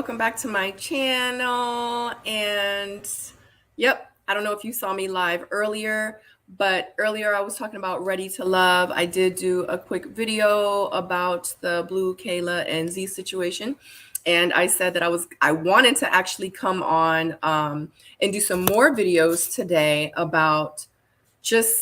welcome back to my channel. And yep, I don't know if you saw me live earlier, but earlier I was talking about Ready to Love. I did do a quick video about the Blue, Kayla, and Z situation. And I said that I wanted to actually come on and do some more videos today about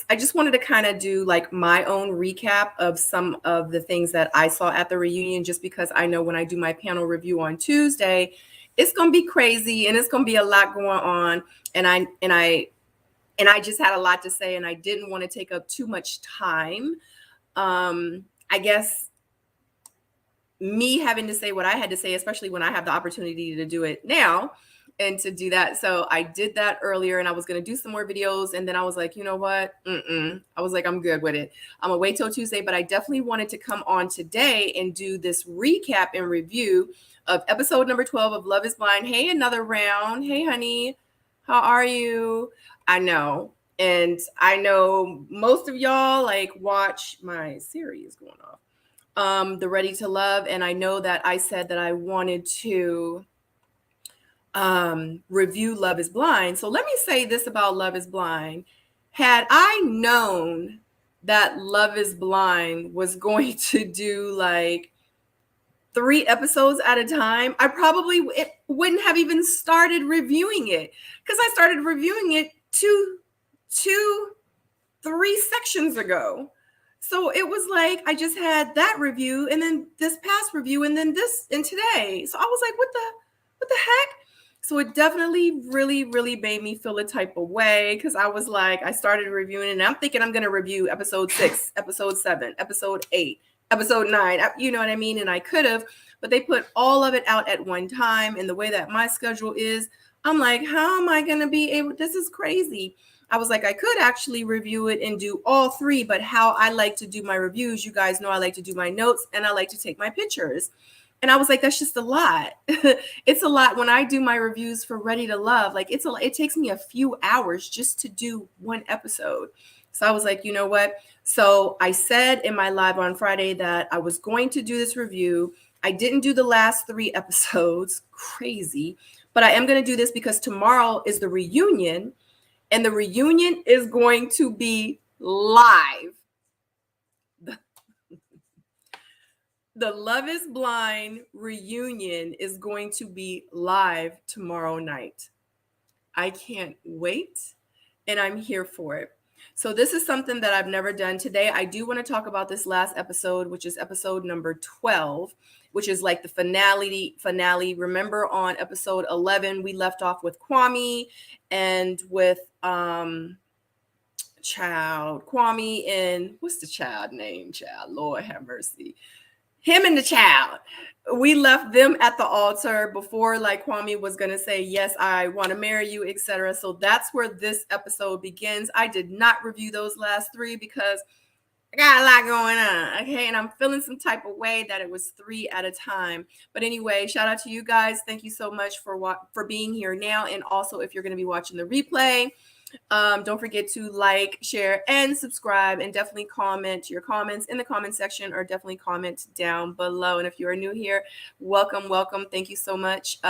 I just wanted to kind of do like my own recap of some of the things that I saw at the reunion, just because I know when I do my panel review on Tuesday, it's going to be crazy and it's going to be a lot going on. And I just had a lot to say, and I didn't want to take up too much time. I guess me having to say what I had to say, especially when I have the opportunity to do it now and to do that. So I did that earlier, and I was going to do some more videos. And then I was like, you know what? I was like, I'm good with it. I'm going to wait till Tuesday, but I definitely wanted to come on today and do this recap and review of episode number 12 of Love is Blind. Hey, another round. Hey, honey. How are you? I know. And I know most of y'all like watch my series going off. The Ready to Love. And I know that I said that I wanted to review Love is Blind. So let me say this about Love is Blind. Had I known that Love is Blind was going to do like 3 episodes at a time, I probably wouldn't have even started reviewing it, because I started reviewing it 3 sections ago. So it was like I just had that review and then this past review and then this and today. So I was like, what the heck? So it definitely really, really made me feel a type of way, because I was like, I started reviewing it and I'm thinking I'm going to review episode 6, episode 7, episode 8, episode 9. You know what I mean? And I could have, but they put all of it out at one time. And the way that my schedule is, I'm like, how am I going to be able? This is crazy. I was like, I could actually review it and do all 3, but how I like to do my reviews, you guys know I like to do my notes and I like to take my pictures. And I was like, that's just a lot. It's a lot when I do my reviews for Ready to Love. Like it takes me a few hours just to do one episode. So I was like, you know what? So I said in my live on Friday that I was going to do this review. I didn't do the last 3 episodes. Crazy. But I am going to do this because tomorrow is the reunion. And the reunion is going to be live. The Love is Blind reunion is going to be live tomorrow night. I can't wait, and I'm here for it. So this is something that I've never done today. I do want to talk about this last episode, which is episode number 12, which is like the finale. Remember on episode 11, we left off with Kwame and with Kwame and what's the child name? Lord have mercy. Him and the child. We left them at the altar before like Kwame was going to say, yes, I want to marry you, etc. So that's where this episode begins. I did not review those last 3 because I got a lot going on. Okay. And I'm feeling some type of way that it was 3 at a time. But anyway, shout out to you guys. Thank you so much for being here now. And also, if you're going to be watching the replay, don't forget to like, share, and subscribe, and definitely comment your comments in the comment section, or definitely comment down below. And if you are new here, welcome. Thank you so much.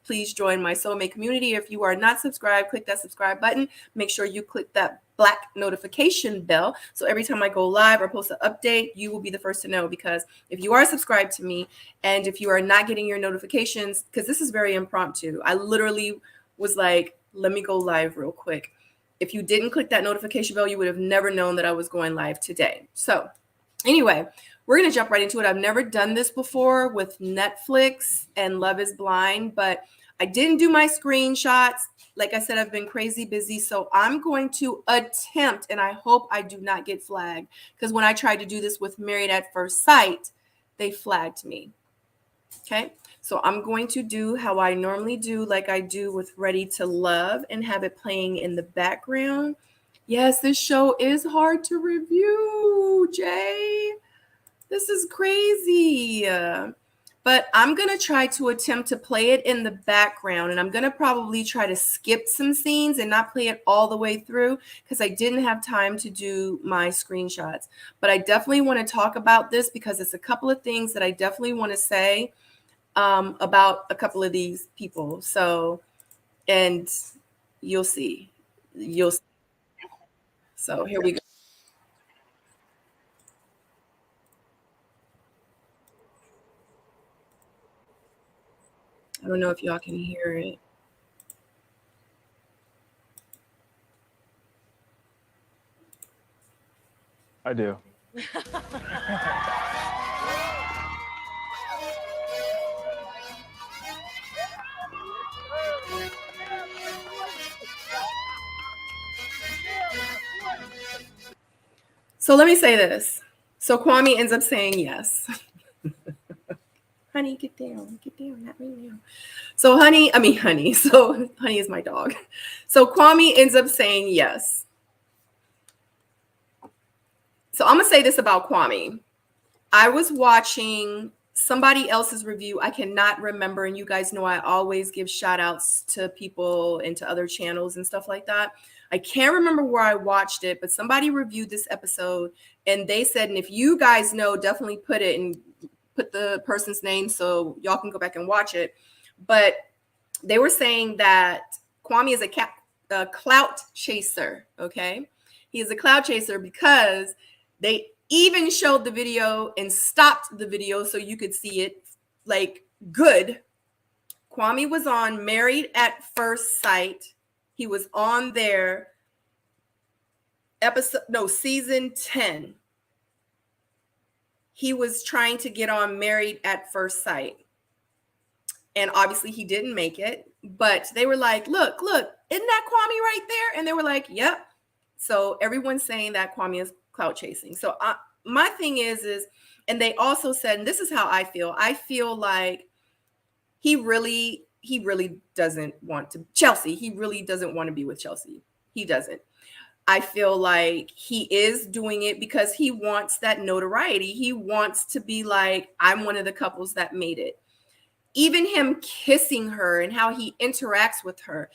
Please join my soulmate community. If you are not subscribed, click that subscribe button. Make sure you click that black notification bell, so every time I go live or post an update, you will be the first to know. Because if you are subscribed to me and if you are not getting your notifications, because this is very impromptu, I literally was like, let me go live real quick. If you didn't click that notification bell, you would have never known that I was going live today. So anyway, we're going to jump right into it. I've never done this before with Netflix and Love is Blind, but I didn't do my screenshots. Like I said, I've been crazy busy. So I'm going to attempt, and I hope I do not get flagged, because when I tried to do this with Married at First Sight, they flagged me. Okay. So I'm going to do how I normally do, like I do with Ready to Love, and have it playing in the background. Yes, this show is hard to review, Jay. This is crazy. But I'm going to try to attempt to play it in the background, and I'm going to probably try to skip some scenes and not play it all the way through, because I didn't have time to do my screenshots. But I definitely want to talk about this because it's a couple of things that I definitely want to say. about a couple of these people. So, and you'll see. You'll see. So here we go. I don't know if y'all can hear it. I do. So let me say this. So Kwame ends up saying yes. Honey, get down, not right now. So honey. So honey is my dog. So Kwame ends up saying yes. So I'm gonna say this about Kwame. I was watching somebody else's review. I cannot remember, and you guys know I always give shout outs to people and to other channels and stuff like that. I can't remember where I watched it, but somebody reviewed this episode and they said, and if you guys know, definitely put it and put the person's name so y'all can go back and watch it. But they were saying that Kwame is a clout chaser. Okay. He is a clout chaser because they even showed the video and stopped the video so you could see it like good. Kwame was on Married at First Sight. He was on their season 10. He was trying to get on Married at First Sight. And obviously he didn't make it, but they were like, look, isn't that Kwame right there? And they were like, yep. So everyone's saying that Kwame is clout chasing. So my thing is, and they also said, and this is how I feel like he really doesn't want to, Chelsea, he really doesn't want to be with Chelsea. He doesn't. I feel like he is doing it because he wants that notoriety. He wants to be like, I'm one of the couples that made it. Even him kissing her and how he interacts with her.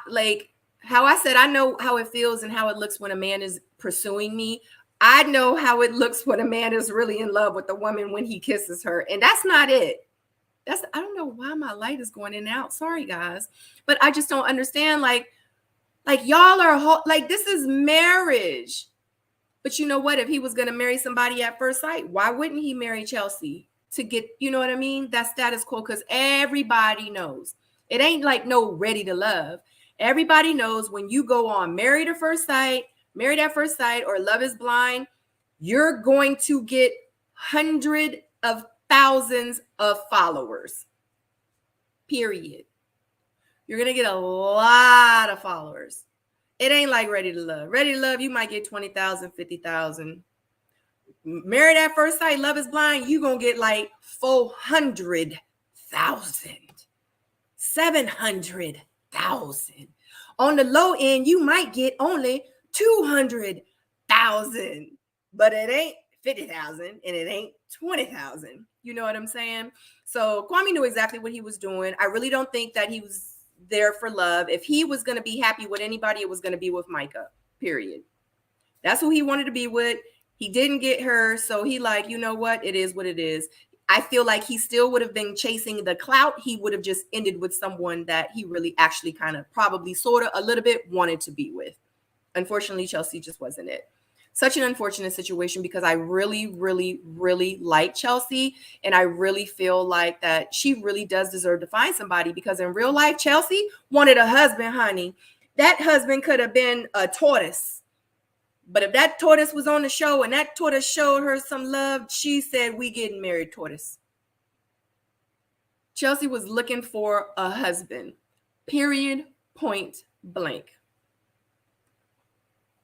Like how I said, I know how it feels and how it looks when a man is pursuing me. I know how it looks when a man is really in love with a woman when he kisses her. And that's not it. I don't know why my light is going in and out. Sorry, guys. But I just don't understand. Like y'all are like, this is marriage. But you know what? If he was going to marry somebody at first sight, why wouldn't he marry Chelsea to get, you know what I mean? That's status quo because everybody knows. It ain't like no Ready to Love. Everybody knows when you go on Married at First Sight, or Love is Blind, you're going to get hundreds of thousands of followers. Period. You're going to get a lot of followers. It ain't like Ready to Love. Ready to Love, you might get 20,000, 50,000. Married at First Sight, Love is Blind, you're going to get like 400,000, 700,000. On the low end, you might get only 200,000, but it ain't 50,000 and it ain't 20,000. You know what I'm saying? So Kwame knew exactly what he was doing. I really don't think that he was there for love. If he was going to be happy with anybody, it was going to be with Micah, period. That's who he wanted to be with. He didn't get her. So he like, you know what? It is what it is. I feel like he still would have been chasing the clout. He would have just ended with someone that he really actually kind of probably sort of a little bit wanted to be with. Unfortunately, Chelsea just wasn't it. Such an unfortunate situation because I really, really, really like Chelsea. And I really feel like that she really does deserve to find somebody because in real life, Chelsea wanted a husband, honey. That husband could have been a tortoise. But if that tortoise was on the show and that tortoise showed her some love, she said, we getting married, tortoise. Chelsea was looking for a husband, period, point blank.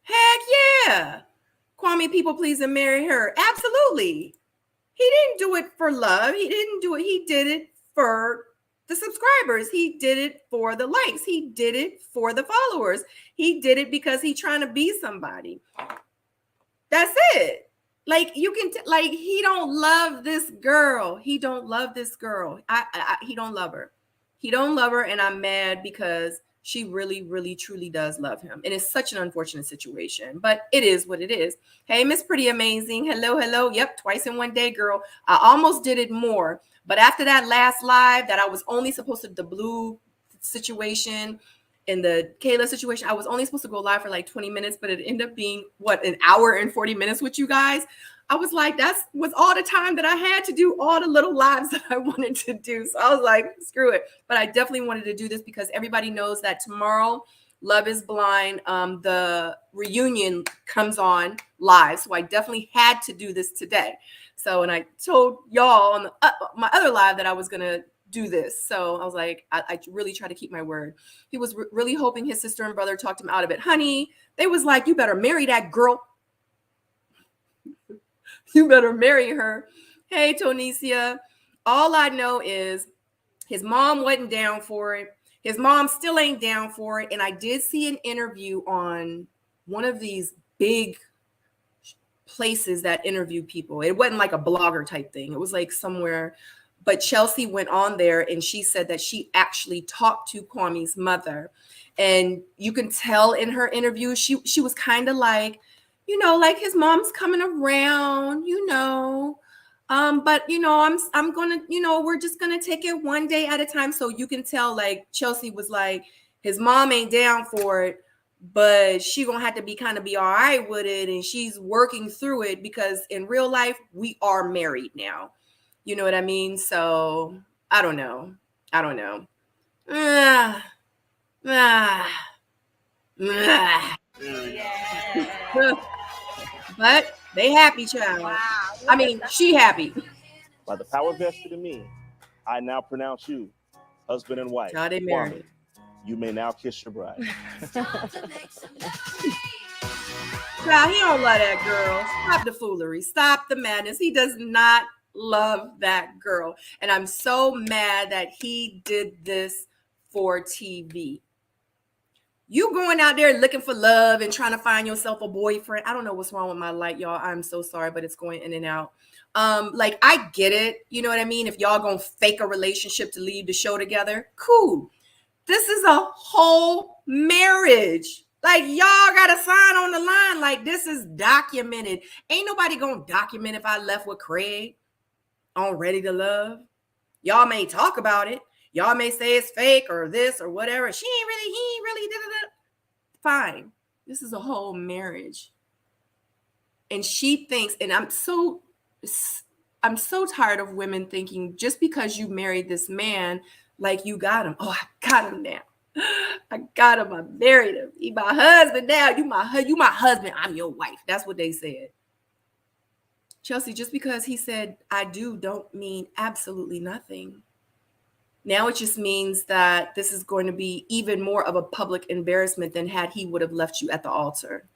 Heck yeah. Kwame people please and marry her. Absolutely. He didn't do it for love. He didn't do it. He did it for the subscribers. He did it for the likes. He did it for the followers. He did it because he's trying to be somebody. That's it. Like you can, like he don't love this girl. He don't love this girl. He don't love her. He don't love her, and I'm mad because she really, really, truly does love him. And it's such an unfortunate situation, but it is what it is. Hey, Miss Pretty Amazing. Hello, hello. Yep, twice in one day, girl. I almost did it more, But after that last live that I was only supposed to, the blue situation and the Kayla situation, I was only supposed to go live for like 20 minutes, but it ended up being an hour and 40 minutes with you guys. I was like, that was all the time that I had to do all the little lives that I wanted to do. So I was like, screw it. But I definitely wanted to do this because everybody knows that tomorrow, Love is Blind, the reunion comes on live. So I definitely had to do this today. So, and I told y'all on my other live that I was going to do this. So I was like, I really try to keep my word. He was really hoping his sister and brother talked him out of it. Honey, they was like, you better marry that girl. You better marry her. Hey, Tonicia. All I know is his mom wasn't down for it. His mom still ain't down for it. And I did see an interview on one of these big places that interview people. It wasn't like a blogger type thing. It was like somewhere. But Chelsea went on there and she said that she actually talked to Kwame's mother. And you can tell in her interview, she was kind of like, you know, like his mom's coming around, you know. But you know, I'm gonna, you know, we're just gonna take it one day at a time. So you can tell like Chelsea was like, his mom ain't down for it, but she gonna have to be all right with it, and she's working through it because in real life we are married now. You know what I mean? So I don't know. But they happy, child. Wow. I mean, she happy. By the power vested in me, I now pronounce you husband and wife. Child, they married. Kwame, you may now kiss your bride. Child, he don't love that girl. Stop the foolery. Stop the madness. He does not love that girl. And I'm so mad that he did this for TV. You going out there looking for love and trying to find yourself a boyfriend. I don't know what's wrong with my light, y'all. I'm so sorry, but it's going in and out. Like, I get it. You know what I mean? If y'all gonna fake a relationship to leave the show together, cool. This is a whole marriage. Like, y'all got a sign on the line. Like, this is documented. Ain't nobody gonna document if I left with Craig on Ready to Love. Y'all may talk about it. Y'all may say it's fake or this or whatever. He ain't really did it. Fine. This is a whole marriage. And she thinks, and I'm so tired of women thinking just because you married this man, like you got him. Oh, I got him now. I got him. I married him. He my husband now. You my husband. I'm your wife. That's what they said. Chelsea, just because he said I do don't mean absolutely nothing. Now it just means that this is going to be even more of a public embarrassment than had he would have left you at the altar.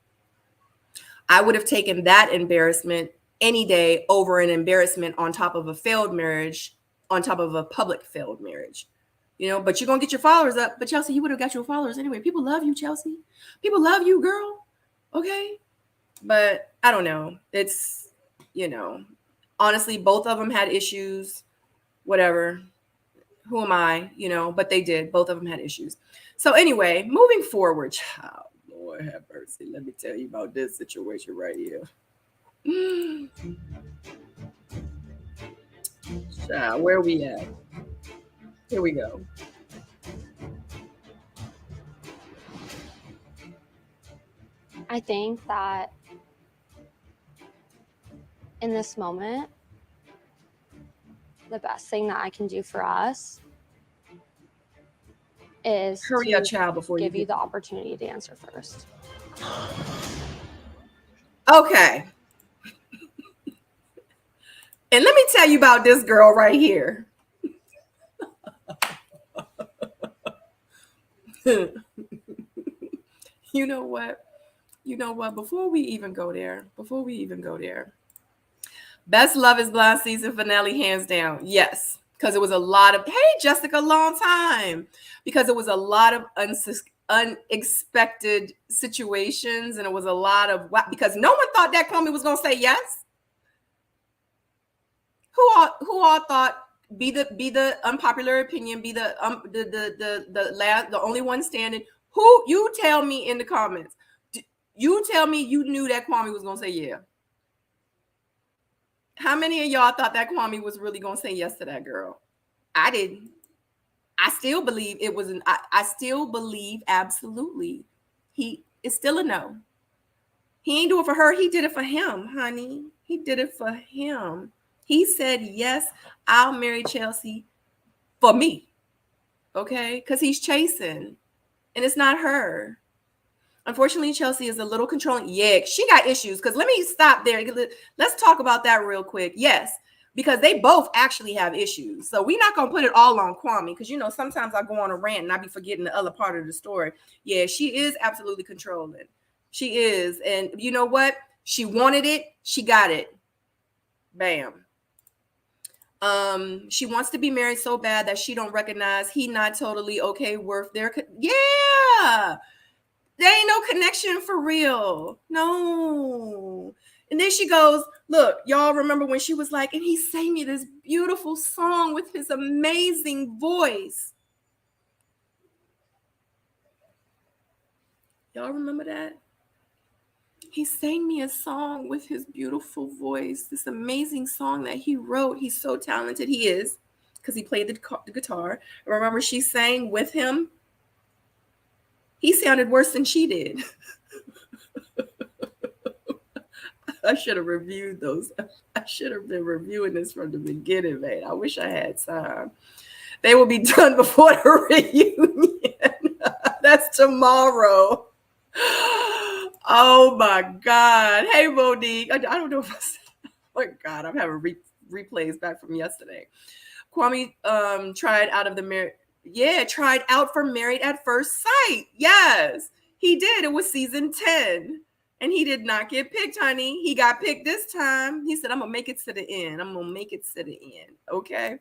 I would have taken that embarrassment any day over an embarrassment on top of a failed marriage, on top of a public failed marriage. You know, but you're going to get your followers up. But Chelsea, you would have got your followers anyway. People love you, Chelsea. People love you, girl. Okay. But I don't know. It's, you know, honestly, both of them had issues, whatever. Who am I? You know, but they did. Both of them had issues. So anyway, moving forward, child, Lord have mercy. Let me tell you about this situation right here. Child, where are we at? Here we go. I think that in this moment, the best thing that I can do for us is hurry up, child, before give you the opportunity to answer first. Okay. And let me tell you about this girl right here. You know what? Before we even go there, best Love is Blind season finale, hands down. Yes, because it was a lot of, hey, Jessica, long time. Because it was a lot of unexpected situations, and it was a lot of, because no one thought that Kwame was going to say yes. Who all thought, be the unpopular opinion, be the only one standing? Who, you tell me in the comments. You tell me you knew that Kwame was going to say yeah. How many of y'all thought that Kwame was really going to say yes to that girl? I didn't. I still believe it was I still believe absolutely. He is still a no. He ain't do it for her. He did it for him, honey. He did it for him. He said, yes, I'll marry Chelsea for me. Okay? Because he's chasing. And it's not her. Unfortunately, Chelsea is a little controlling. Yeah, she got issues. Because let me stop there. Let's talk about that real quick. Yes, because they both actually have issues. So we're not going to put it all on Kwame. Because, you know, sometimes I go on a rant and I be forgetting the other part of the story. Yeah, she is absolutely controlling. She is. And you know what? She wanted it. She got it. Bam. She wants to be married so bad that she don't recognize he not totally okay worth their. Yeah. There ain't no connection for real. No. And then she goes, look, y'all remember when she was like, and he sang me this beautiful song with his amazing voice. Y'all remember that? He sang me a song with his beautiful voice, this amazing song that he wrote. He's so talented. He is, because he played the guitar. Remember she sang with him? He sounded worse than she did. I should have reviewed those. I should have been reviewing this from the beginning, man. I wish I had time. They will be done before the reunion. That's tomorrow. Oh my God. Hey, Monique. I don't know if I said, oh my God, I'm having replays back from yesterday. Kwame tried out of the married. Yeah, tried out for Married at First Sight. Yes, he did. It was season 10. And he did not get picked, honey. He got picked this time. He said, I'm going to make it to the end. I'm going to make it to the end. Okay.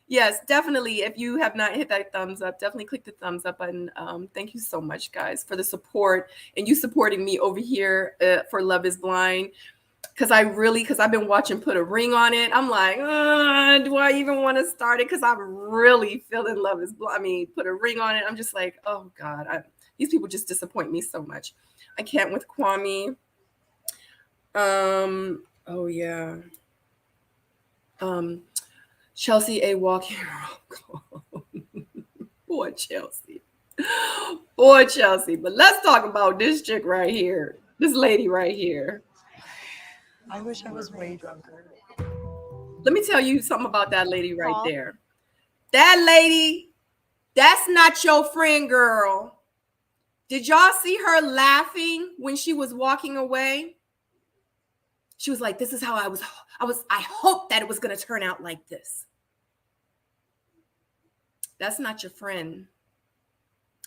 Yes, definitely. If you have not hit that thumbs up, definitely click the thumbs up button. Thank you so much, guys, for the support and you supporting me over here for Love is Blind. Because I've been watching Put a Ring on It. I'm like, do I even want to start it? Because I'm really feeling Love is Blind. I mean, Put a Ring on It. I'm just like, oh God, these people just disappoint me so much. I can't with Kwame. Oh yeah. Chelsea a walking Poor Chelsea. Poor Chelsea. But let's talk about this chick right here. This lady right here. I wish I was way drunker. Let me tell you something about that lady right there. That lady, that's not your friend, girl. Did y'all see her laughing when she was walking away? She was like, this is how I hope that it was going to turn out like this. That's not your friend.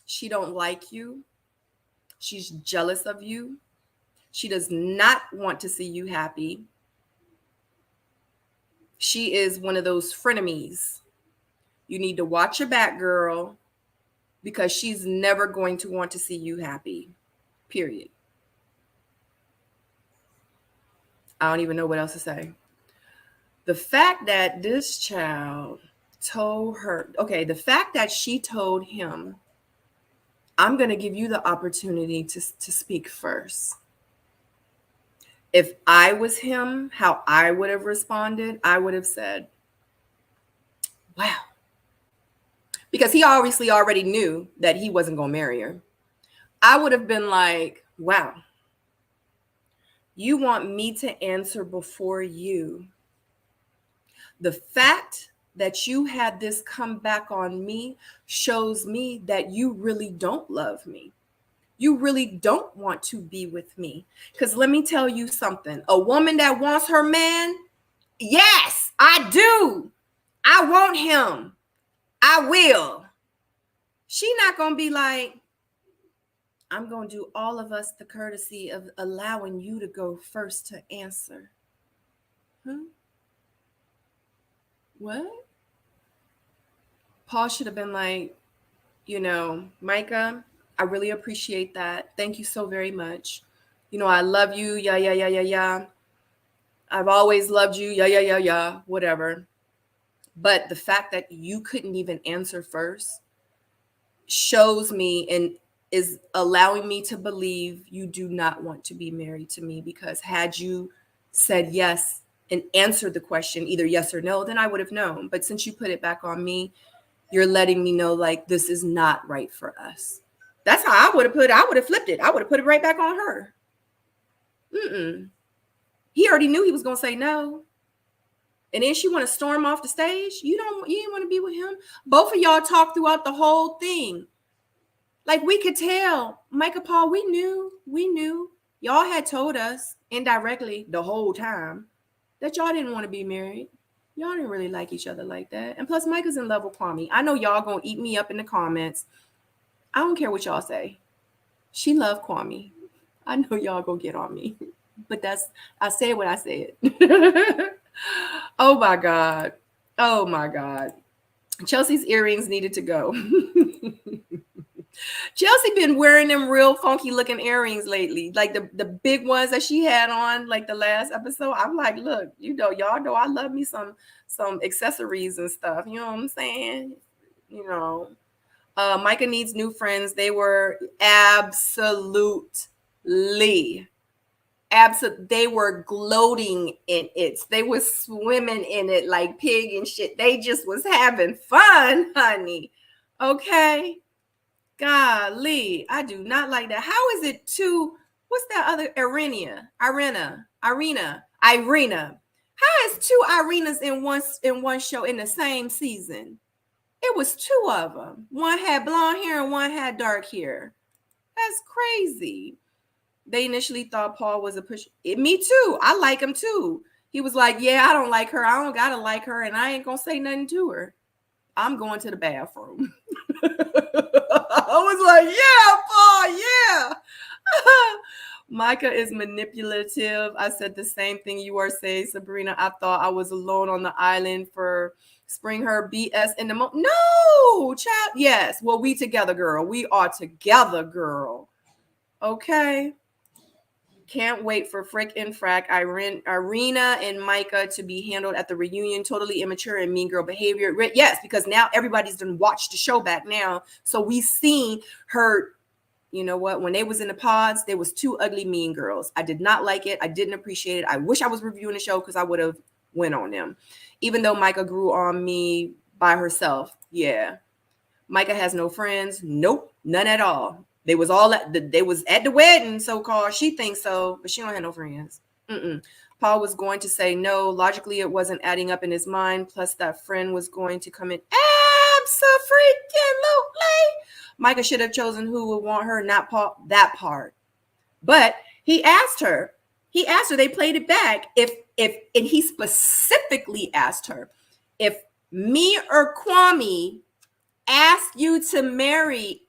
She don't like you. She's jealous of you. She does not want to see you happy. She is one of those frenemies. You need to watch your back, girl, because she's never going to want to see you happy, period. I don't even know what else to say. The fact that this child told her, okay, the fact that she told him, I'm going to give you the opportunity to speak first. If I was him, how I would have responded, I would have said, wow. Because he obviously already knew that he wasn't going to marry her. I would have been like, wow. You want me to answer before you. The fact that you had this come back on me shows me that you really don't love me. You really don't want to be with me. Because let me tell you something. A woman that wants her man, yes, I do. I want him. I will. She not going to be like, I'm going to do all of us the courtesy of allowing you to go first to answer. Huh? What? Paul should have been like, you know, Micah, I really appreciate that. Thank you so very much. You know, I love you. Yeah, yeah, yeah, yeah, yeah. I've always loved you. Yeah, yeah, yeah, yeah. Whatever. But the fact that you couldn't even answer first shows me and is allowing me to believe you do not want to be married to me, because had you said yes, and answered the question either yes or no, then I would have known. But since you put it back on me, you're letting me know like this is not right for us. That's how I would have flipped it. I would have put it right back on her. He already knew he was going to say no. And then she want to storm off the stage. You didn't want to be with him. Both of y'all talked throughout the whole thing. Like we could tell, Micah Paul, we knew. Y'all had told us indirectly the whole time that y'all didn't want to be married. Y'all didn't really like each other like that. And plus, Micah's in love with Kwame. I know y'all gonna eat me up in the comments. I don't care what y'all say. She loved Kwame. I know y'all gonna get on me. But I said what I said. Oh my God. Oh my God. Chelsea's earrings needed to go. Chelsea been wearing them real funky looking earrings lately, like the big ones that she had on like the last episode. I'm like, look, y'all know I love me some accessories and stuff. You know what I'm saying? Micah needs new friends. They were they were gloating in it. They were swimming in it like pig and shit. They just was having fun, honey. Okay. Golly, I do not like that. How is it what's that other Irina? How is two Irenas in one show in the same season? It was two of them. One had blonde hair and one had dark hair. That's crazy. They initially thought Paul was a push. Me too. I like him too. He was like, yeah, I don't like her. I don't gotta like her, and I ain't gonna say nothing to her. I'm going to the bathroom. I was like, yeah, Paul, yeah. Micah is manipulative. I said the same thing you are saying, Sabrina. I thought I was alone on the island for spring her BS in the No, child. Yes. Well, we together, girl. We are together, girl. Okay. Can't wait for Frick and Frack, Irina and Micah to be handled at the reunion. Totally immature and mean girl behavior. Yes, because now everybody's done watched the show back now. So we seen her, you know what? When they was in the pods, there was two ugly mean girls. I did not like it. I didn't appreciate it. I wish I was reviewing the show because I would have went on them. Even though Micah grew on me by herself. Yeah. Micah has no friends. Nope. None at all. They was at the wedding, so-called. She thinks so, but she don't have no friends. Paul was going to say no. Logically, it wasn't adding up in his mind. Plus, that friend was going to come in. Abso-freaking-lutely. Micah should have chosen who would want her, not Paul. That part. But he asked her. They played it back. And he specifically asked her, if me or Kwame asked you to marry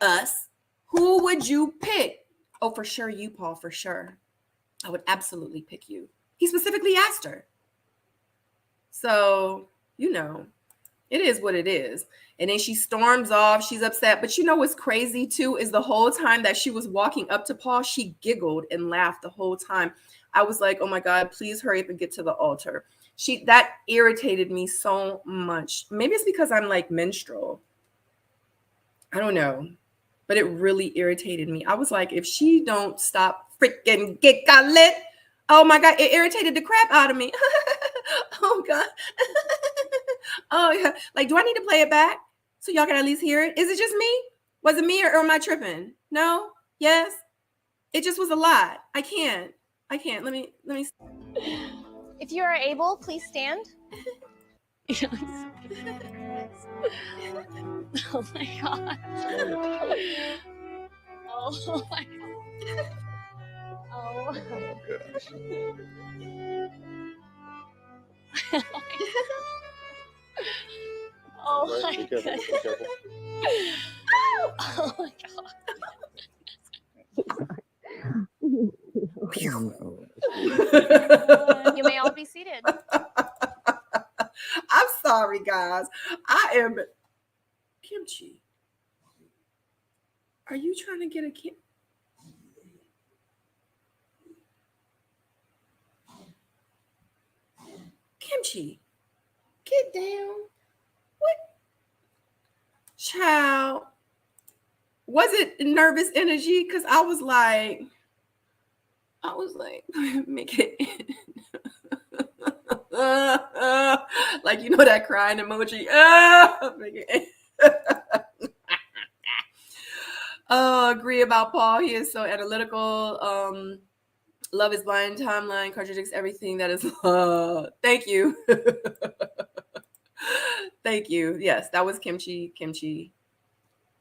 us, who would you pick? Oh, for sure, you, Paul, for sure. I would absolutely pick you. He specifically asked her. So, it is what it is. And then she storms off. She's upset. But what's crazy, too, is the whole time that she was walking up to Paul, she giggled and laughed the whole time. I was like, oh, my God, please hurry up and get to the altar. That irritated me so much. Maybe it's because I'm like menstrual. I don't know. But it really irritated me. I was like, if she don't stop freaking giggling, oh my God, it irritated the crap out of me. Oh God. Oh yeah. Like, do I need to play it back so y'all can at least hear it? Is it just me? Was it me or am I tripping? No? Yes? It just was a lot. I can't. Let me. If you are able, please stand. Oh my God. Oh my God. Oh. Gosh. Oh Right, my be careful, God. be careful. Oh my God. You may all be seated. I'm sorry, guys. I am Kimchi. Are you trying to get a Kimchi? Get down. What? Child. Was it nervous energy? Because I was like, make it. Like, you know, that crying emoji. Agree about Paul. He is so analytical. Love is blind timeline contradicts everything that is thank you. Thank you. Yes, that was Kimchi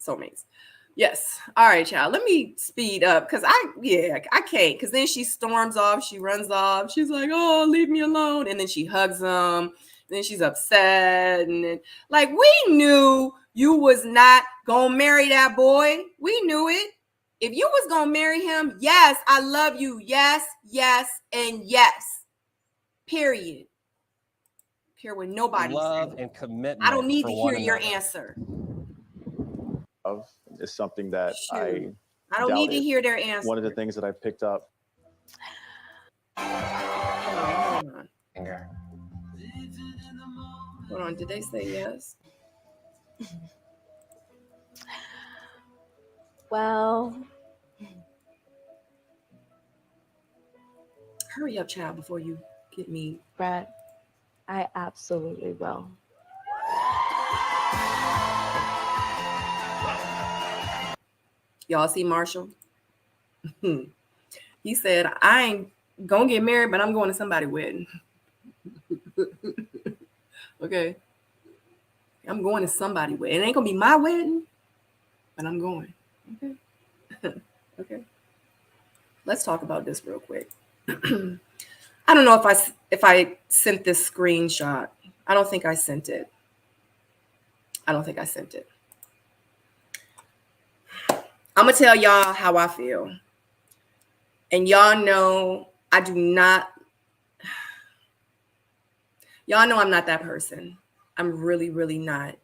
Soulmates. Yes. All right, child. Let me speed up because I can't. Because then she storms off. She runs off. She's like, oh, leave me alone. And then she hugs him. Then she's upset. And then, like, we knew you was not going to marry that boy. We knew it. If you was going to marry him, yes, I love you. Yes, yes, and yes. Period. Care what nobody love said. and commitment. I don't need to hear your another. answer. Is something that Shoot. I don't need to hear their answer. One of the things that I picked up. Hold on. Anger. Hold on. Did they say yes? Well, Hurry up, child, before you get me. Brett, I absolutely will. Y'all see Marshall? He said, I ain't gonna get married, but I'm going to somebody's wedding. Okay. I'm going to somebody's wedding. It ain't gonna be my wedding, but I'm going. Okay. Okay. Let's talk about this real quick. I don't know if I sent this screenshot. I don't think I sent it. I'm gonna tell y'all how I feel. And y'all know y'all know I'm not that person. I'm really, really not.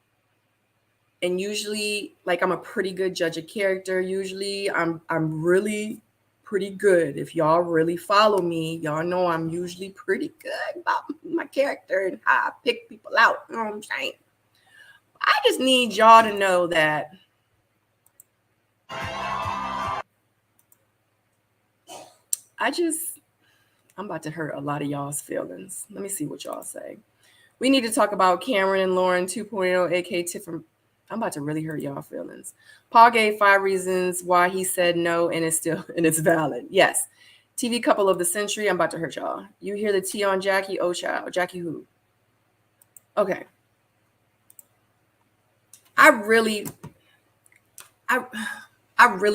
And usually, like, I'm a pretty good judge of character. Usually I'm really pretty good. If y'all really follow me, y'all know I'm usually pretty good about my character and how I pick people out. You know what I'm saying? I just need y'all to know that I'm about to hurt a lot of y'all's feelings. Let me see what y'all say. We need to talk about Cameron and Lauren 2.0, aka Tiffany. I'm about to really hurt y'all feelings. Paul gave 5 reasons why he said no, and it's valid. Yes. TV couple of the century. I'm about to hurt y'all. You hear the T on Jackie? Oh, child. Jackie who? Okay. I really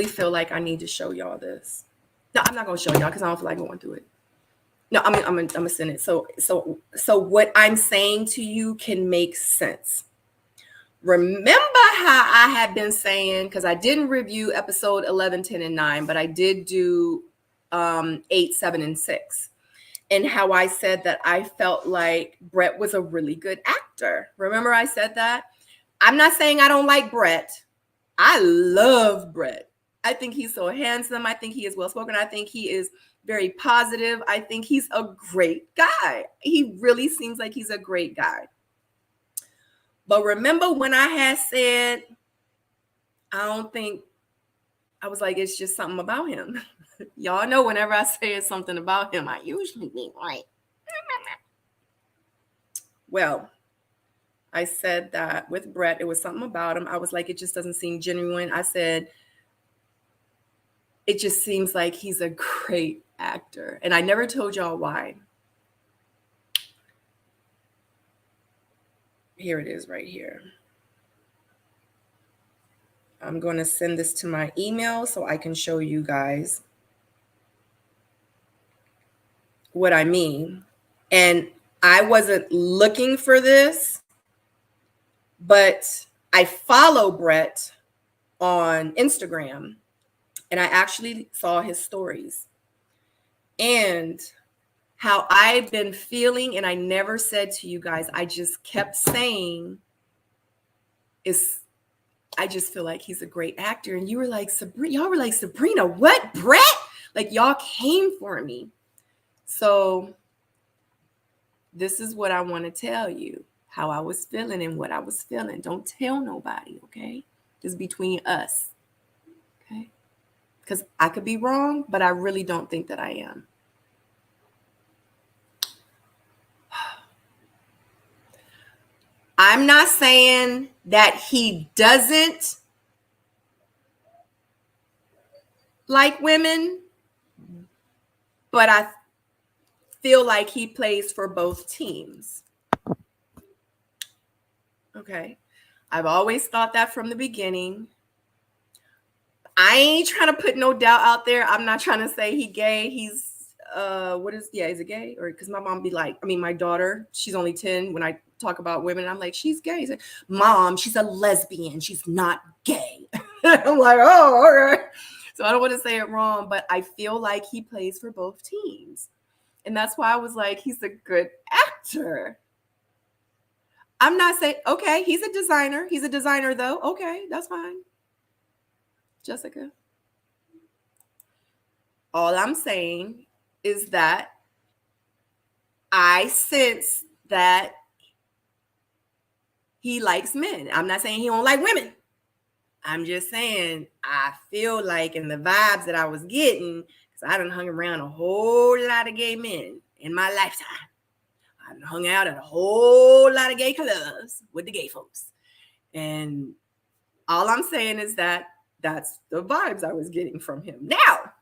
feel like I need to show y'all this. No, I'm not gonna show y'all because I don't feel like going through it. No, I'm gonna send it. So what I'm saying to you can make sense. Remember how I had been saying, because I didn't review episode 11, 10, and 9, but I did do 8, 7, and 6. And how I said that I felt like Brett was a really good actor. Remember I said that? I'm not saying I don't like Brett. I love Brett. I think he's so handsome. I think he is well-spoken. I think he is very positive. I think he's a great guy. He really seems like he's a great guy. But remember when I had said, I was like, it's just something about him. Y'all know whenever I say it's something about him, I usually be right. Well, I said that with Brett, it was something about him. I was like, it just doesn't seem genuine. I said, it just seems like he's a great actor. And I never told y'all why. Here it is right here. I'm going to send this to my email so I can show you guys what I mean. And I wasn't looking for this, but I follow Brett on Instagram and I actually saw his stories. And how I've been feeling, and I never said to you guys, I just kept saying, I just feel like he's a great actor. And you were like, y'all were like, Sabrina, what, Brett? Like, y'all came for me. So this is what I want to tell you, how I was feeling and what I was feeling. Don't tell nobody, okay? Just between us, okay? Because I could be wrong, but I really don't think that I am. I'm not saying that he doesn't like women, but I feel like he plays for both teams. Okay. I've always thought that from the beginning. I ain't trying to put no doubt out there. I'm not trying to say he gay. He's is he gay? Or because my mom be like, I mean, my daughter, she's only 10. When I talk about women, I'm like, she's gay. She's like, Mom, she's a lesbian. She's not gay. I'm like, oh, okay. So I don't want to say it wrong, but I feel like he plays for both teams. And that's why I was like, he's a good actor. I'm not saying, okay, he's a designer. He's a designer, though. Okay, that's fine. Jessica. All I'm saying is that I sense that he likes men. I'm not saying he don't like women. I'm just saying I feel like in the vibes that I was getting, because I done hung around a whole lot of gay men in my lifetime. I done hung out at a whole lot of gay clubs with the gay folks. And all I'm saying is that that's the vibes I was getting from him. Now,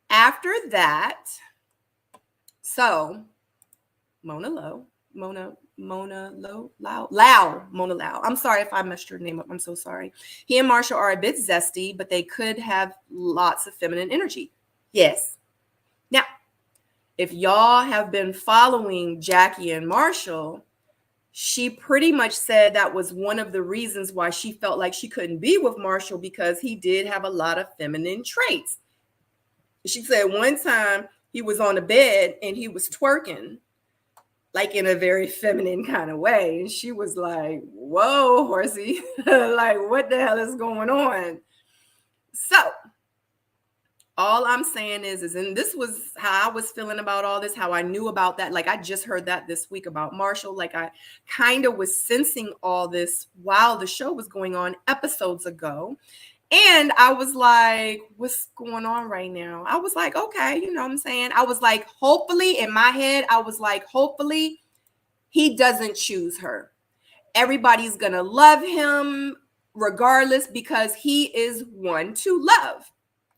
after that, so Mona Lau. I'm sorry if I messed your name up. I'm so sorry. He and Marshall are a bit zesty, but they could have lots of feminine energy. Yes. Now, if y'all have been following Jackie and Marshall, she pretty much said that was one of the reasons why she felt like she couldn't be with Marshall, because he did have a lot of feminine traits. She said one time he was on the bed and he was twerking, like in a very feminine kind of way. And she was like, whoa, horsey, like what the hell is going on? So all I'm saying is, and this was how I was feeling about all this, how I knew about that. Like I just heard that this week about Marshall. Like I kind of was sensing all this while the show was going on episodes ago. And I was like, what's going on right now? I was like, okay, you know what I'm saying? I was like, hopefully, in my head, I was like, hopefully he doesn't choose her. Everybody's going to love him regardless, because he is one to love.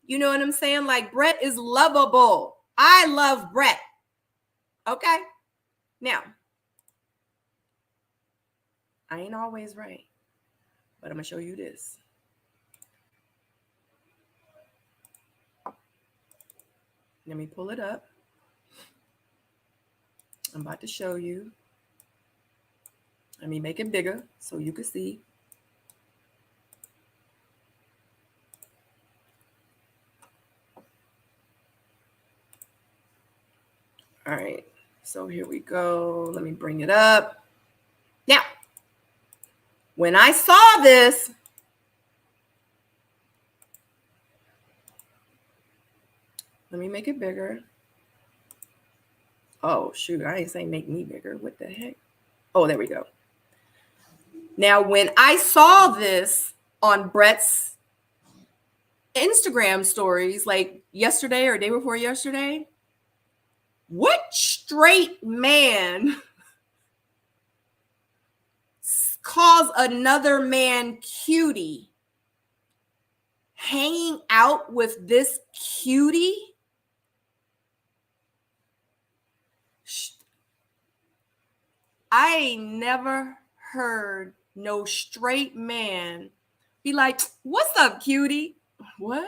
You know what I'm saying? Like Brett is lovable. I love Brett. Okay. Now, I ain't always right, but I'm going to show you this. Let me pull it up. I'm about to show you. Let me make it bigger so you can see. All right, so here we go. Let me bring it up. Now, when I saw this, let me make it bigger. Oh, shoot, I ain't saying make me bigger. What the heck? Oh, there we go. Now, when I saw this on Brett's Instagram stories, like yesterday or day before yesterday, what straight man calls another man cutie, hanging out with this cutie? I ain't never heard no straight man be like, what's up, cutie? What?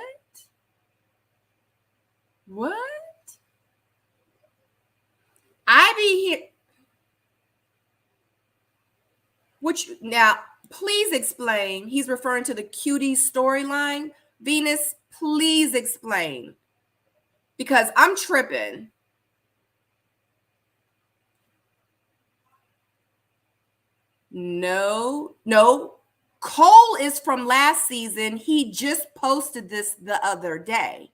I be here. Now, please explain. He's referring to the cutie storyline. Venus, please explain. Because I'm tripping. No. Cole is from last season. He just posted this the other day.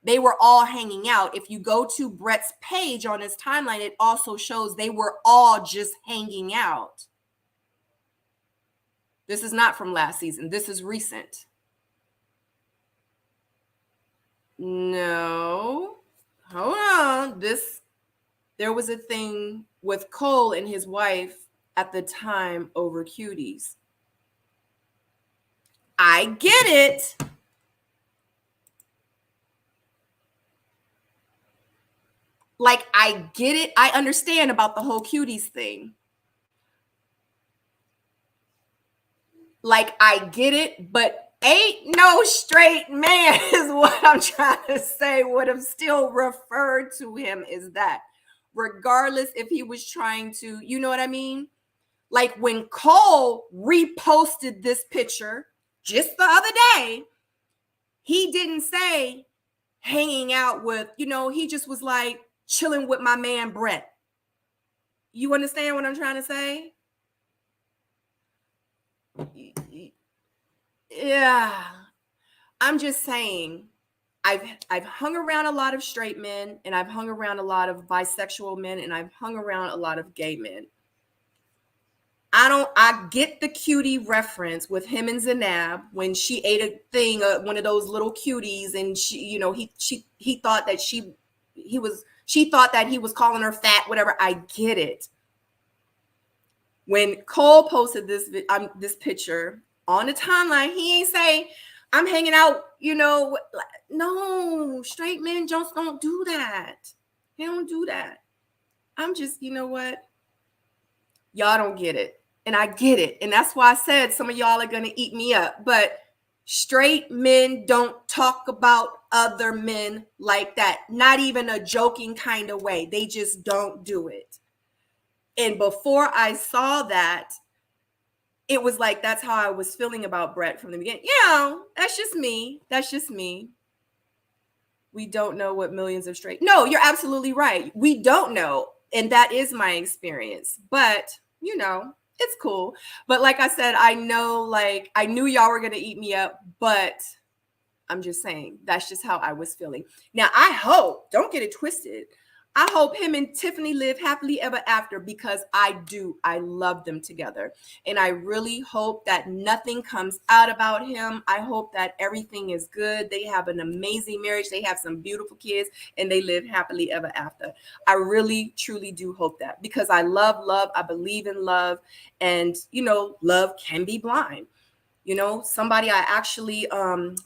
They were all hanging out. If you go to Brett's page on his timeline, it also shows they were all just hanging out. This is not from last season. This is recent. No. Hold on. There was a thing with Cole and his wife at the time over cuties. I get it. Like, I get it. I understand about the whole cuties thing. Like, I get it, but ain't no straight man is what I'm trying to say. Would have still referred to him as that, regardless if he was trying to, you know what I mean? Like when Cole reposted this picture just the other day, he didn't say hanging out with, you know, he just was like chilling with my man Brett. You understand what I'm trying to say? Yeah. I'm just saying, I've hung around a lot of straight men, and I've hung around a lot of bisexual men, and I've hung around a lot of gay men. I get the cutie reference with him and Zainab when she ate a thing, one of those little cuties, and she, you know, he thought that she thought that he was calling her fat, whatever. I get it. When Cole posted this picture on the timeline, he ain't say, I'm hanging out, you know. No, straight men just don't do that. They don't do that. I'm just, you know what? Y'all don't get it. And I get it. And that's why I said some of y'all are going to eat me up. But straight men don't talk about other men like that. Not even a joking kind of way. They just don't do it. And before I saw that, it was like, that's how I was feeling about Brett from the beginning. You know, that's just me. That's just me. We don't know what millions of straight. No, you're absolutely right. We don't know. And that is my experience. But, you know, it's cool. But like I said, I know, like, I knew y'all were going to eat me up, but I'm just saying, that's just how I was feeling. Now, I hope, don't get it twisted, I hope him and Tiffany live happily ever after, because I love them together. And I really hope that nothing comes out about him. I hope that everything is good. They have an amazing marriage. They have some beautiful kids, and they live happily ever after. I really, truly do hope that, because I love love. I believe in love. And, you know, love can be blind. You know, somebody, I actually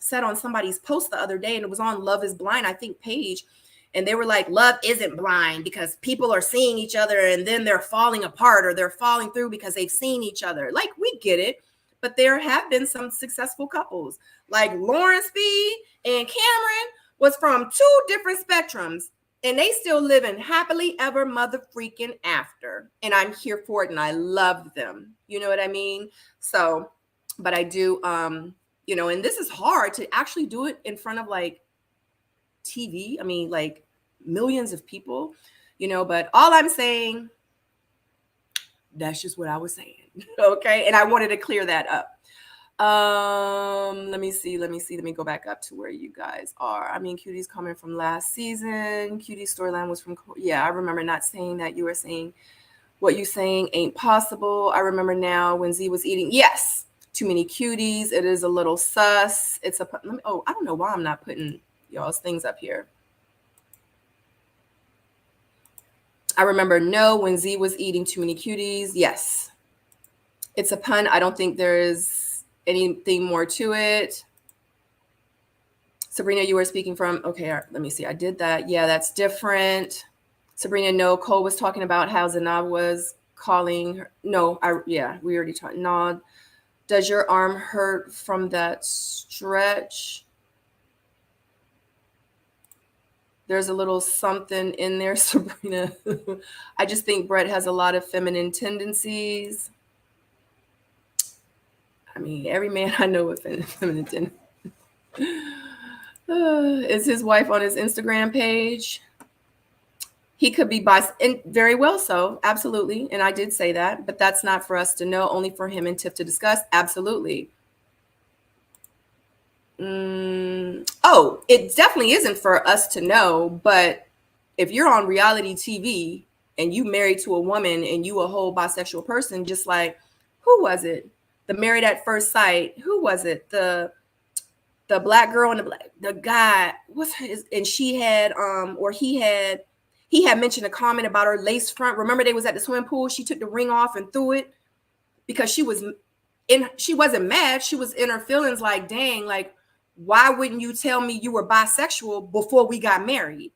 said on somebody's post the other day, and it was on Love is Blind, I think, page. And they were like, love isn't blind, because people are seeing each other and then they're falling apart, or they're falling through because they've seen each other. Like, we get it. But there have been some successful couples, like Lawrence B. and Cameron was from two different spectrums, and they still living happily ever mother freaking after. And I'm here for it, and I love them. You know what I mean? So, but I do, you know, and this is hard to actually do it in front of like TV. I mean, like millions of people, you know, but all I'm saying, that's just what I was saying. Okay. And I wanted to clear that up. Let me go back up to where you guys are. I mean, Cutie's coming from last season. Cutie's storyline was from, yeah, I remember not saying that. You were saying what you saying ain't possible. I remember now when Z was eating. Yes. Too many cuties. It is a little sus. It's a, oh, I don't know why I'm not putting y'all's things up here. I remember no when Z was eating too many cuties. Yes. It's a pun. I don't think there's anything more to it. Sabrina, you were speaking from, okay, let me see. I did that. Yeah, that's different. Sabrina, no, Cole was talking about how Zainab was calling her. No, yeah, we already talked. No. Does your arm hurt from that stretch? There's a little something in there, Sabrina. I just think Brett has a lot of feminine tendencies. I mean, every man I know with feminine tendencies. Is his wife on his Instagram page? He could be and very well so, absolutely. And I did say that, but that's not for us to know, only for him and Tiff to discuss. Absolutely. Oh, it definitely isn't for us to know, but if you're on reality TV and you married to a woman and you a whole bisexual person, just like, who was it? The Married at First Sight. Who was it? The black girl and the guy, what's his, and she had, or he had, He had mentioned a comment about her lace front. Remember, they was at the swimming pool. She took the ring off and threw it because she wasn't mad. She was in her feelings like, dang, like, why wouldn't you tell me you were bisexual before we got married?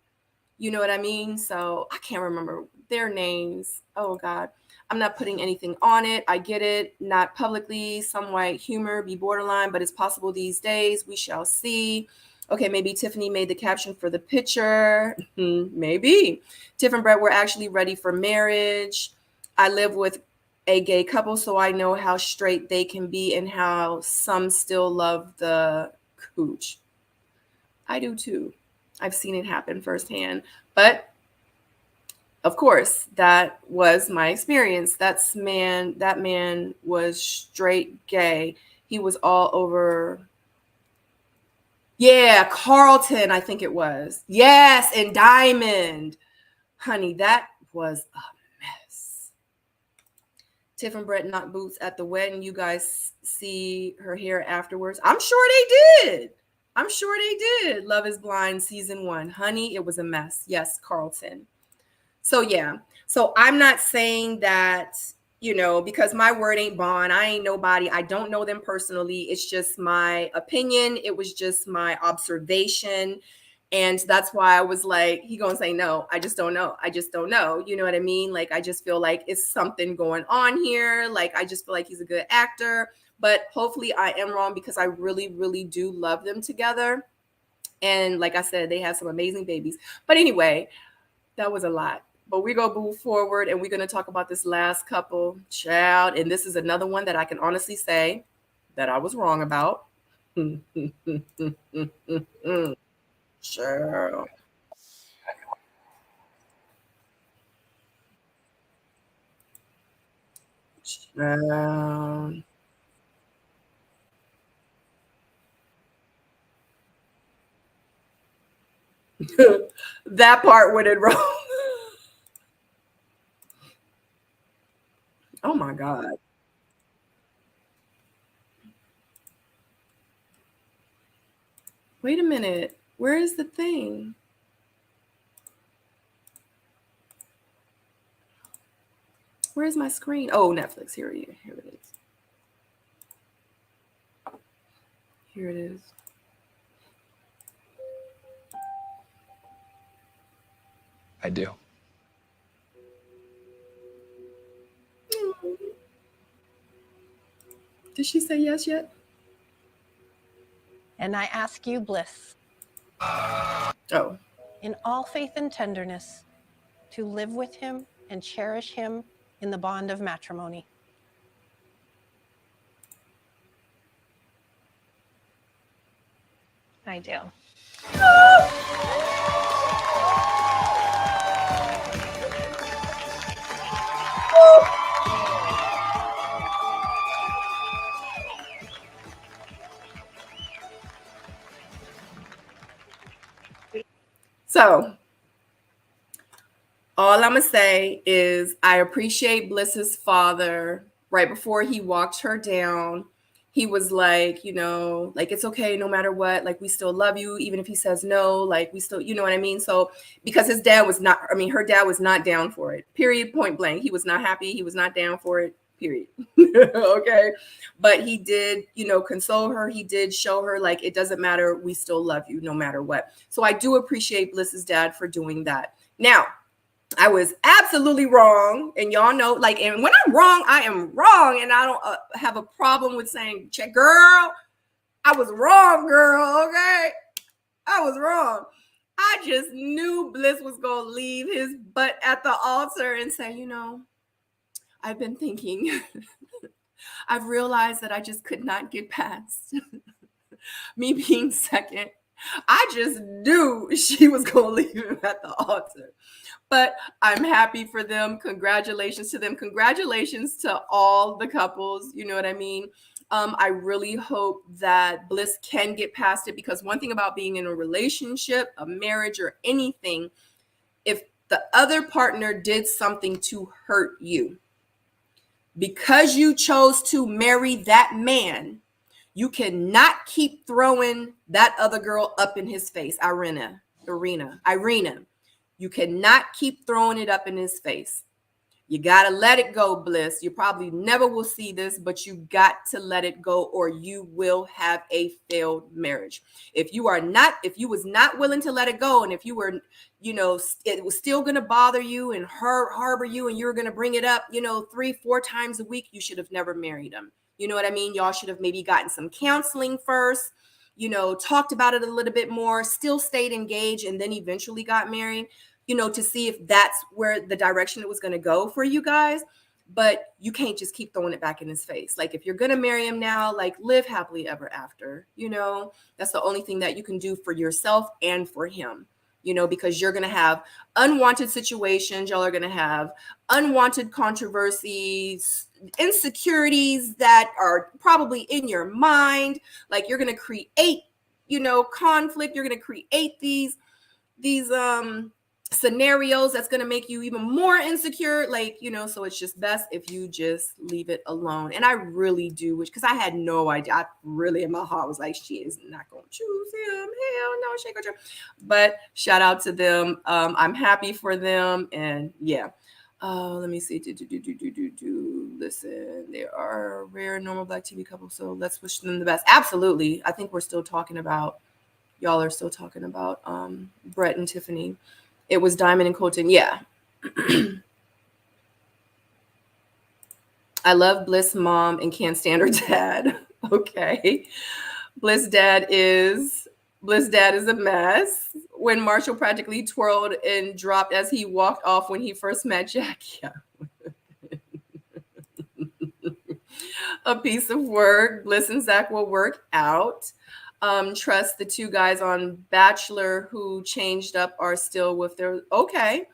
You know what I mean? So I can't remember their names. Oh God, I'm not putting anything on it. I get it. Not publicly. Some white humor be borderline, but it's possible these days. We shall see. Okay, maybe Tiffany made the caption for the picture. Maybe. Tiff and Brett were actually ready for marriage. I live with a gay couple, so I know how straight they can be and how some still love the cooch. I do too. I've seen it happen firsthand. But of course, that was my experience. That man was straight gay. He was all over. Yeah, Carlton, I think it was. Yes, and Diamond. Honey, that was a mess. Tiff and Brett knocked boots at the wedding. You guys see her hair afterwards. I'm sure they did. I'm sure they did. Love is Blind season 1. Honey, it was a mess. Yes, Carlton. So yeah. So I'm not saying that, you know, because my word ain't bond. I ain't nobody. I don't know them personally. It's just my opinion. It was just my observation. And that's why I was like, he gonna say no. I just don't know. I just don't know. You know what I mean? Like, I just feel like it's something going on here. Like, I just feel like he's a good actor. But hopefully I am wrong because I really, really do love them together. And like I said, they have some amazing babies. But anyway, that was a lot. But we're going to move forward and we're going to talk about this last couple, child. And this is another one that I can honestly say that I was wrong about. Sure. That part went it wrong. Oh my God. Wait a minute. Where is the thing? Where's my screen? Oh, Netflix. Here it is. Here it is. I do. Did she say yes yet? And I ask you, Bliss, Oh. in all faith and tenderness, to live with him and cherish him in the bond of matrimony. I do. So all I'm going to say is I appreciate Bliss's father. Right before he walked her down, he was like, you know, like, it's okay, no matter what, like, we still love you, even if he says no, like, we still, you know what I mean? So because his dad was not, I mean, her dad was not down for it, period, point blank. He was not happy. He was not down for it, period. Okay. But he did, you know, console her. He did show her, like, it doesn't matter. We still love you no matter what. So I do appreciate Bliss's dad for doing that. Now, I was absolutely wrong. And y'all know, like, and when I'm wrong, I am wrong. And I don't have a problem with saying, check, girl, I was wrong, girl. Okay. I was wrong. I just knew Bliss was going to leave his butt at the altar and say, you know, I've been thinking, I've realized that I just could not get past me being second. I just knew she was going to leave him at the altar. But I'm happy for them. Congratulations to them. Congratulations to all the couples. You know what I mean? I really hope that Bliss can get past it, because one thing about being in a relationship, a marriage, or anything, if the other partner did something to hurt you, because you chose to marry that man, you cannot keep throwing that other girl up in his face. Irina. You cannot keep throwing it up in his face. You got to let it go, Bliss. You probably never will see this, but you got to let it go or you will have a failed marriage. If you was not willing to let it go, and if you were, it was still going to bother you and harbor you, and you were going to bring it up, 3-4 times a week, you should have never married him. You know what I mean? Y'all should have maybe gotten some counseling first, talked about it a little bit more, still stayed engaged, and then eventually got married. To see if that's where the direction it was going to go for you guys. But you can't just keep throwing it back in his face. Like, if you're going to marry him now, like, live happily ever after, that's the only thing that you can do for yourself and for him, because you're going to have unwanted situations. Y'all are going to have unwanted controversies, insecurities that are probably in your mind. Like, you're going to create, conflict. You're going to create these scenarios that's going to make you even more insecure, so it's just best if you just leave it alone. And I really do wish, because I had no idea. I really, in my heart, was like, she is not going to choose him. Hell no, she ain't gonna choose. But shout out to them. I'm happy for them. And yeah. Let me see. Listen, they are a rare normal Black TV couple, so let's wish them the best. Absolutely. I think y'all are still talking about Brett and Tiffany. It was Diamond and Colton. Yeah. I love Bliss mom and can't stand her dad. Okay. Bliss dad is a mess. When Marshall practically twirled and dropped as he walked off when he first met Jack. Yeah. A piece of work. Bliss and Zach will work out. Trust the two guys on Bachelor who changed up are still with their, okay.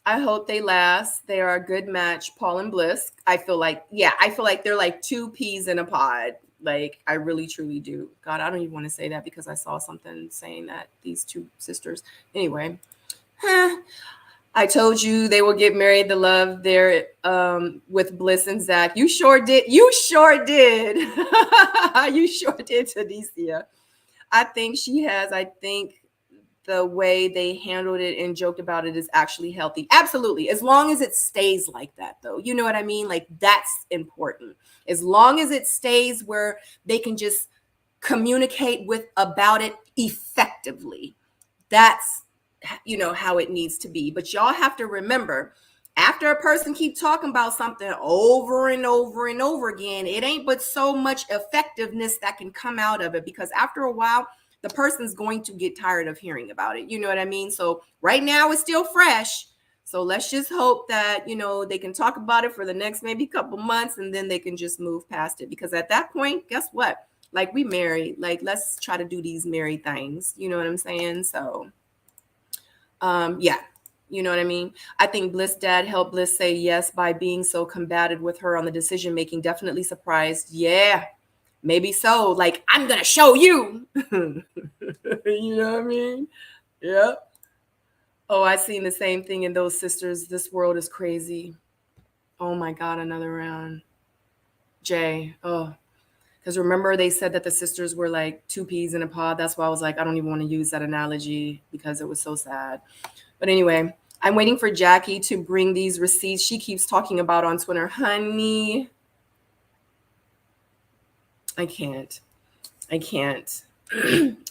I hope they last. They are a good match, Paul and Bliss. I feel like they're like two peas in a pod. Like, I really, truly do. God, I don't even want to say that because I saw something saying that these two sisters. Anyway, I told you they will get married. The love there with Bliss and Zach. You sure did. You sure did. You sure did, Tadesia. I think the way they handled it and joked about it is actually healthy. Absolutely. As long as it stays like that, though. You know what I mean? Like, that's important. As long as it stays where they can just communicate about it effectively. That's, how it needs to be. But y'all have to remember, after a person keeps talking about something over and over and over again, it ain't but so much effectiveness that can come out of it, because after a while, the person's going to get tired of hearing about it. You know what I mean? So right now it's still fresh. So let's just hope that, they can talk about it for the next maybe couple months, and then they can just move past it. Because at that point, guess what? Like, we married. Like, let's try to do these married things. You know what I'm saying? So, yeah. You know what I mean? I think Bliss dad helped Bliss say yes by being so combative with her on the decision making. Definitely surprised. Yeah, maybe so. Like, I'm going to show you. You know what I mean? Yep. Oh, I seen the same thing in those sisters. This world is crazy. Oh my God, another round. Jay. Oh, because remember they said that the sisters were like two peas in a pod. That's why I was like, I don't even want to use that analogy because it was so sad. But anyway, I'm waiting for Jackie to bring these receipts she keeps talking about on Twitter. Honey, I can't.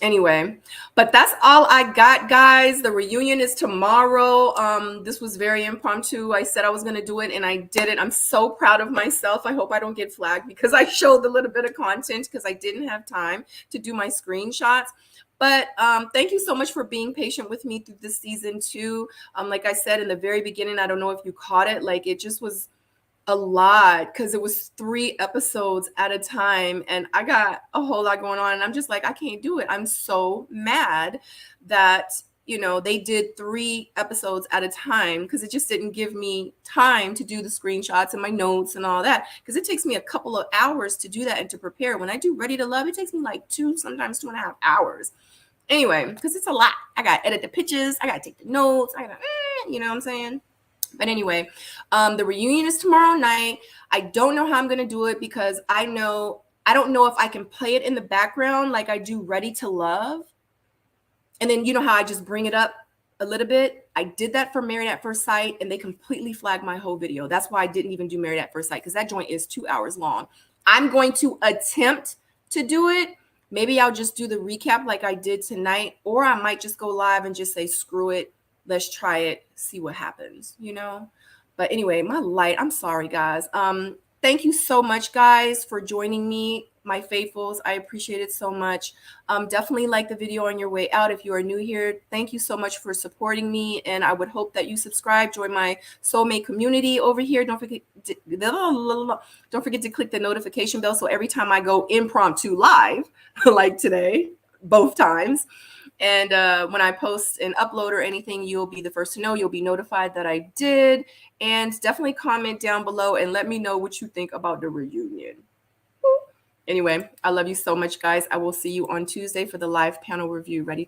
Anyway, but that's all I got, guys. The reunion is tomorrow. This was very impromptu. I said I was going to do it, and I did it. I'm so proud of myself. I hope I don't get flagged because I showed a little bit of content because I didn't have time to do my screenshots. But thank you so much for being patient with me through this season 2. Like I said in the very beginning, I don't know if you caught it. Like, it just was a lot because it was 3 episodes at a time, and I got a whole lot going on, and I'm just like, I can't do it. I'm so mad that, they did 3 episodes at a time because it just didn't give me time to do the screenshots and my notes and all that, because it takes me a couple of hours to do that and to prepare. When I do Ready to Love, it takes me like 2, sometimes 2.5 hours. Anyway, because it's a lot. I got to edit the pictures. I got to take the notes. I got to, you know what I'm saying? But anyway, the reunion is tomorrow night. I don't know how I'm going to do it because I don't know if I can play it in the background like I do Ready to Love. And then you know how I just bring it up a little bit. I did that for Married at First Sight and they completely flagged my whole video. That's why I didn't even do Married at First Sight, because that joint is 2 hours long. I'm going to attempt to do it. Maybe I'll just do the recap like I did tonight, or I might just go live and just say, screw it. Let's try it, see what happens, you know? But anyway, my light, I'm sorry, guys. Thank you so much, guys, for joining me, my faithfuls. I appreciate it so much. Definitely like the video on your way out if you are new here. Thank you so much for supporting me, and I would hope that you subscribe, join my soulmate community over here. Don't forget to click the notification bell so every time I go impromptu live, like today, both times, and when I post an upload or anything, you'll be the first to know. You'll be notified that I did. And definitely comment down below and let me know what you think about the reunion. Anyway, I love you so much, guys. I will see you on Tuesday for the live panel review. Ready to